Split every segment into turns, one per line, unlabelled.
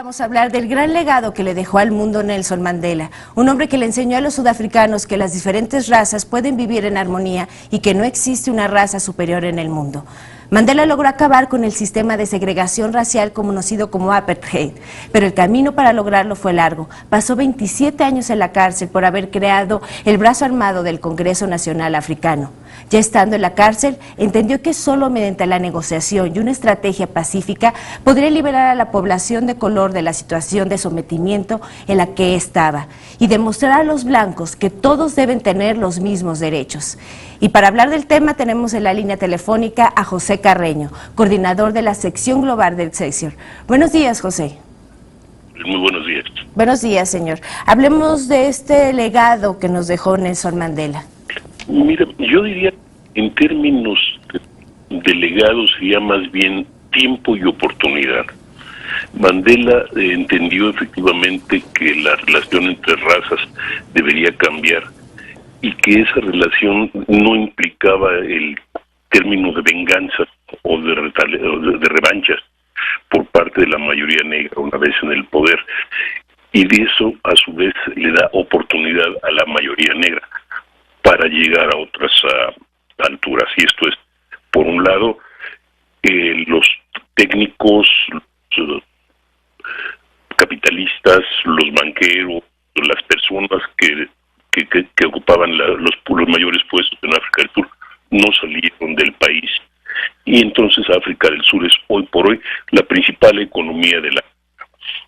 vamos a hablar del gran legado que le dejó al mundo Nelson Mandela, un hombre que le enseñó a los sudafricanos que las diferentes razas pueden vivir en armonía y que no existe una raza superior en el mundo. Mandela logró acabar con el sistema de segregación racial conocido como apartheid, pero el camino para lograrlo fue largo. Pasó 27 años en la cárcel por haber creado el brazo armado del Congreso Nacional Africano. Ya estando en la cárcel, entendió que solo mediante la negociación y una estrategia pacífica podría liberar a la población de color de la situación de sometimiento en la que estaba y demostrar a los blancos que todos deben tener los mismos derechos. Y para hablar del tema tenemos en la línea telefónica a José Carreño, coordinador de la sección global del Excelsior. Buenos días, José.
Muy buenos días.
Buenos días, señor. Hablemos de este legado que nos dejó Nelson Mandela.
Mira, yo diría, en términos de legado, sería más bien tiempo y oportunidad. Mandela entendió efectivamente que la relación entre razas debería cambiar y que esa relación no implicaba el término de venganza o de revanchas por parte de la mayoría negra una vez en el poder, y de eso a su vez le da oportunidad a la mayoría negra para llegar a otras alturas. Y esto es, por un lado, los técnicos, los capitalistas, los banqueros, las personas que ocupaban los mayores puestos en África del Sur no salieron del país, y entonces África del Sur es hoy por hoy la principal economía de la...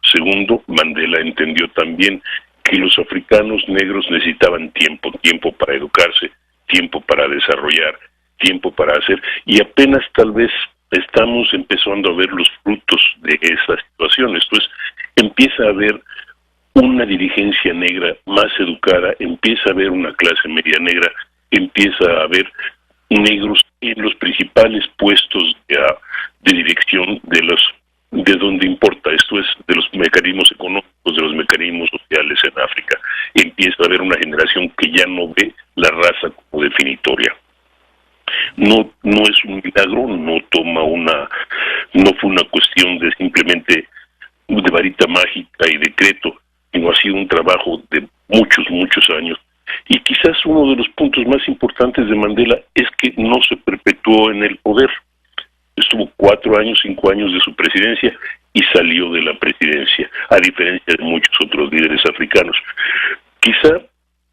Segundo, Mandela entendió también que los africanos negros necesitaban tiempo para educarse, tiempo para desarrollar, tiempo para hacer, y apenas tal vez estamos empezando a ver los frutos de esa situación. Esto es, empieza a haber una dirigencia negra más educada, empieza a haber una clase media negra, empieza a haber negros en los principales puestos de dirección de donde importa, esto es, de los mecanismos económicos, de los mecanismos sociales en África. Empieza a haber una generación que ya no ve la raza como definitoria. No es un milagro, no fue una cuestión de simplemente de varita mágica y decreto, sino ha sido un trabajo de muchos años. Y quizás uno de los puntos más importantes de Mandela es que no se perpetuó en el poder. Estuvo 5 años de su presidencia y salió de la presidencia, a diferencia de muchos otros líderes africanos. Quizá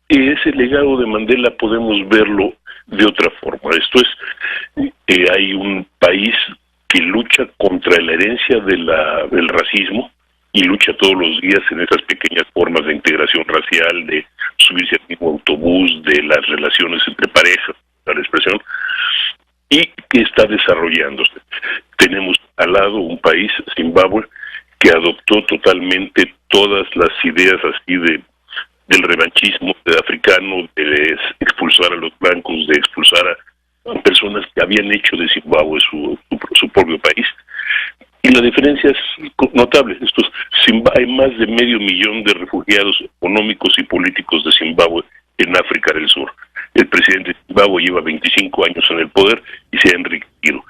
ese legado de Mandela podemos verlo de otra forma. Esto es, hay un país que lucha contra la herencia del racismo y lucha todos los días en esas pequeñas formas de integración racial, de subirse al mismo autobús, de las relaciones entre parejas, la expresión, y que está desarrollándose. Tenemos al lado un país, Zimbabue, que adoptó totalmente todas las ideas así del revanchismo africano, de expulsar a los blancos, de expulsar a personas que habían hecho de Zimbabue su propio país. Y la diferencia es notable. Hay más de 500,000 de refugiados económicos y políticos de Zimbabue en África del Sur. El presidente de Zimbabue lleva 25 años en el poder y se ha enriquecido.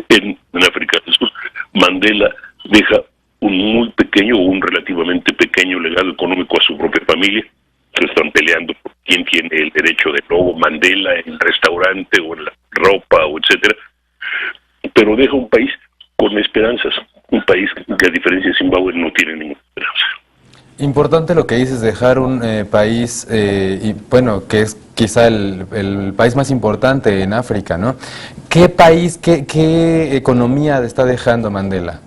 En África del Sur, Mandela deja un relativamente pequeño legado económico a su propia familia, que están peleando por quién tiene el derecho de logo, Mandela en el restaurante o en la ropa, o etcétera. Pero deja un país con esperanzas, un país que a diferencia de Zimbabue no tiene ninguna esperanza.
Importante lo que dices, dejar un país, y bueno, que es quizá el país más importante en África, ¿no? ¿Qué país, qué economía está dejando Mandela?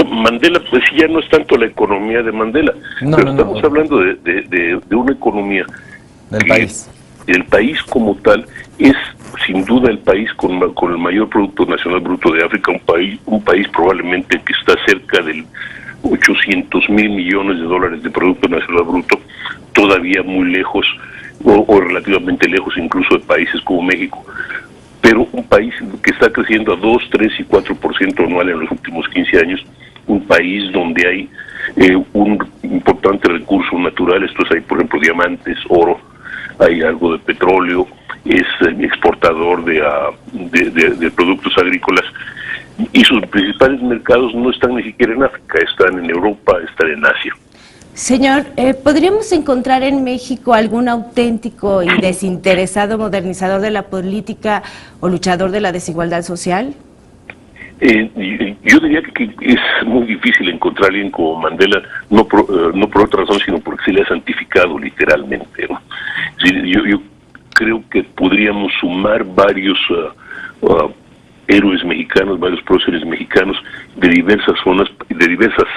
Mandela, pues ya no es tanto la economía de Mandela, pero estamos hablando de una economía
del país.
El país como tal es sin duda el país con el mayor Producto Nacional Bruto de África, un país probablemente que está cerca del 800,000 millones de dólares de Producto Nacional Bruto, todavía muy lejos o relativamente lejos incluso de países como México, pero un país que está creciendo a 2, 3 y 4% anual en los últimos 15 años, un país donde hay un importante recurso natural, hay por ejemplo diamantes, oro, hay algo de petróleo, es exportador de productos agrícolas, y sus principales mercados no están ni siquiera en África, están en Europa, están en Asia.
Señor, ¿podríamos encontrar en México algún auténtico y desinteresado modernizador de la política o luchador de la desigualdad social?
Yo diría que es muy difícil encontrar a alguien como Mandela, no por otra razón, sino porque se le ha santificado literalmente, ¿no? Yo creo que podríamos sumar varios héroes mexicanos, varios próceres mexicanos de diversas zonas, de diversos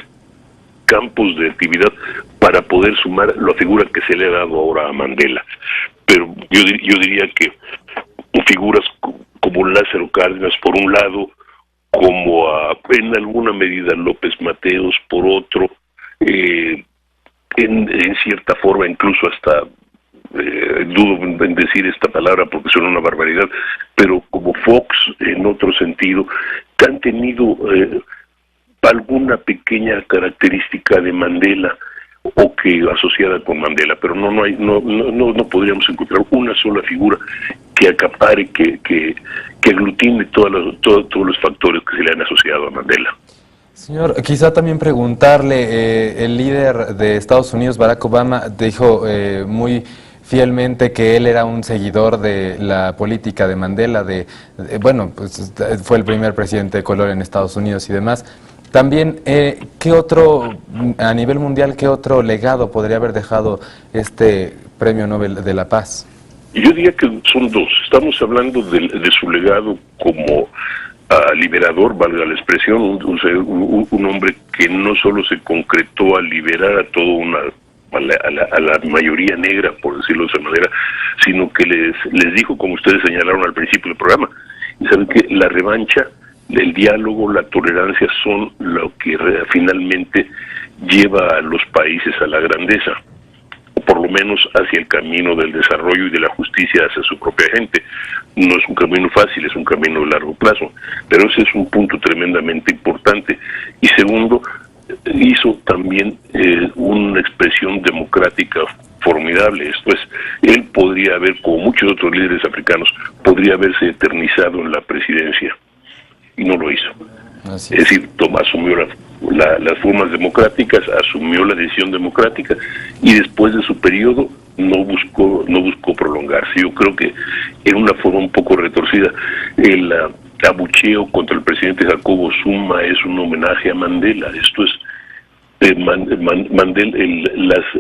campos de actividad para poder sumar la figura que se le ha dado ahora a Mandela. Pero yo diría que figuras como Lázaro Cárdenas por un lado, como en alguna medida López Mateos por otro, en cierta forma incluso hasta dudo en decir esta palabra porque suena una barbaridad, pero como Fox en otro sentido, que han tenido alguna pequeña característica de Mandela o que asociada con Mandela, pero no podríamos encontrar una sola figura que acapare, que aglutine todos los factores que se le han asociado a Mandela.
Señor, quizá también preguntarle, el líder de Estados Unidos, Barack Obama, dijo muy fielmente que él era un seguidor de la política de Mandela, bueno, pues fue el primer presidente de color en Estados Unidos y demás. También, ¿qué otro, a nivel mundial, qué otro legado podría haber dejado este Premio Nobel de la Paz?
Yo diría que son dos. Estamos hablando de su legado como liberador, valga la expresión, un hombre que no solo se concretó al liberar a la mayoría negra, por decirlo de esa manera, sino que les dijo, como ustedes señalaron al principio del programa, saben que la revancha, el diálogo, la tolerancia son lo que finalmente lleva a los países a la grandeza, o por lo menos hacia el camino del desarrollo y de la justicia hacia su propia gente. No es un camino fácil, es un camino de largo plazo, pero ese es un punto tremendamente importante. Y segundo, hizo también una expresión democrática formidable. Esto es, él podría haber, como muchos otros líderes africanos, podría haberse eternizado en la presidencia y no lo hizo. Es decir, asumió las formas democráticas, asumió la decisión democrática y después de su periodo no buscó prolongarse. Yo creo que en una forma un poco retorcida el abucheo contra el presidente Jacobo Zuma es un homenaje a Mandela. Esto es Mandela,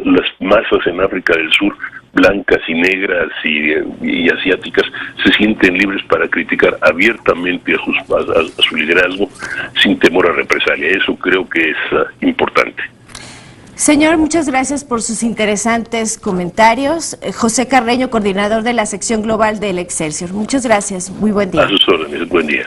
las masas en África del Sur, blancas y negras y asiáticas, se sienten libres para criticar abiertamente a su liderazgo sin temor a represalia. Eso creo que es importante.
Señor, muchas gracias por sus interesantes comentarios. José Carreño, coordinador de la sección global del Excelsior. Muchas gracias. Muy buen día.
A sus órdenes. Buen día.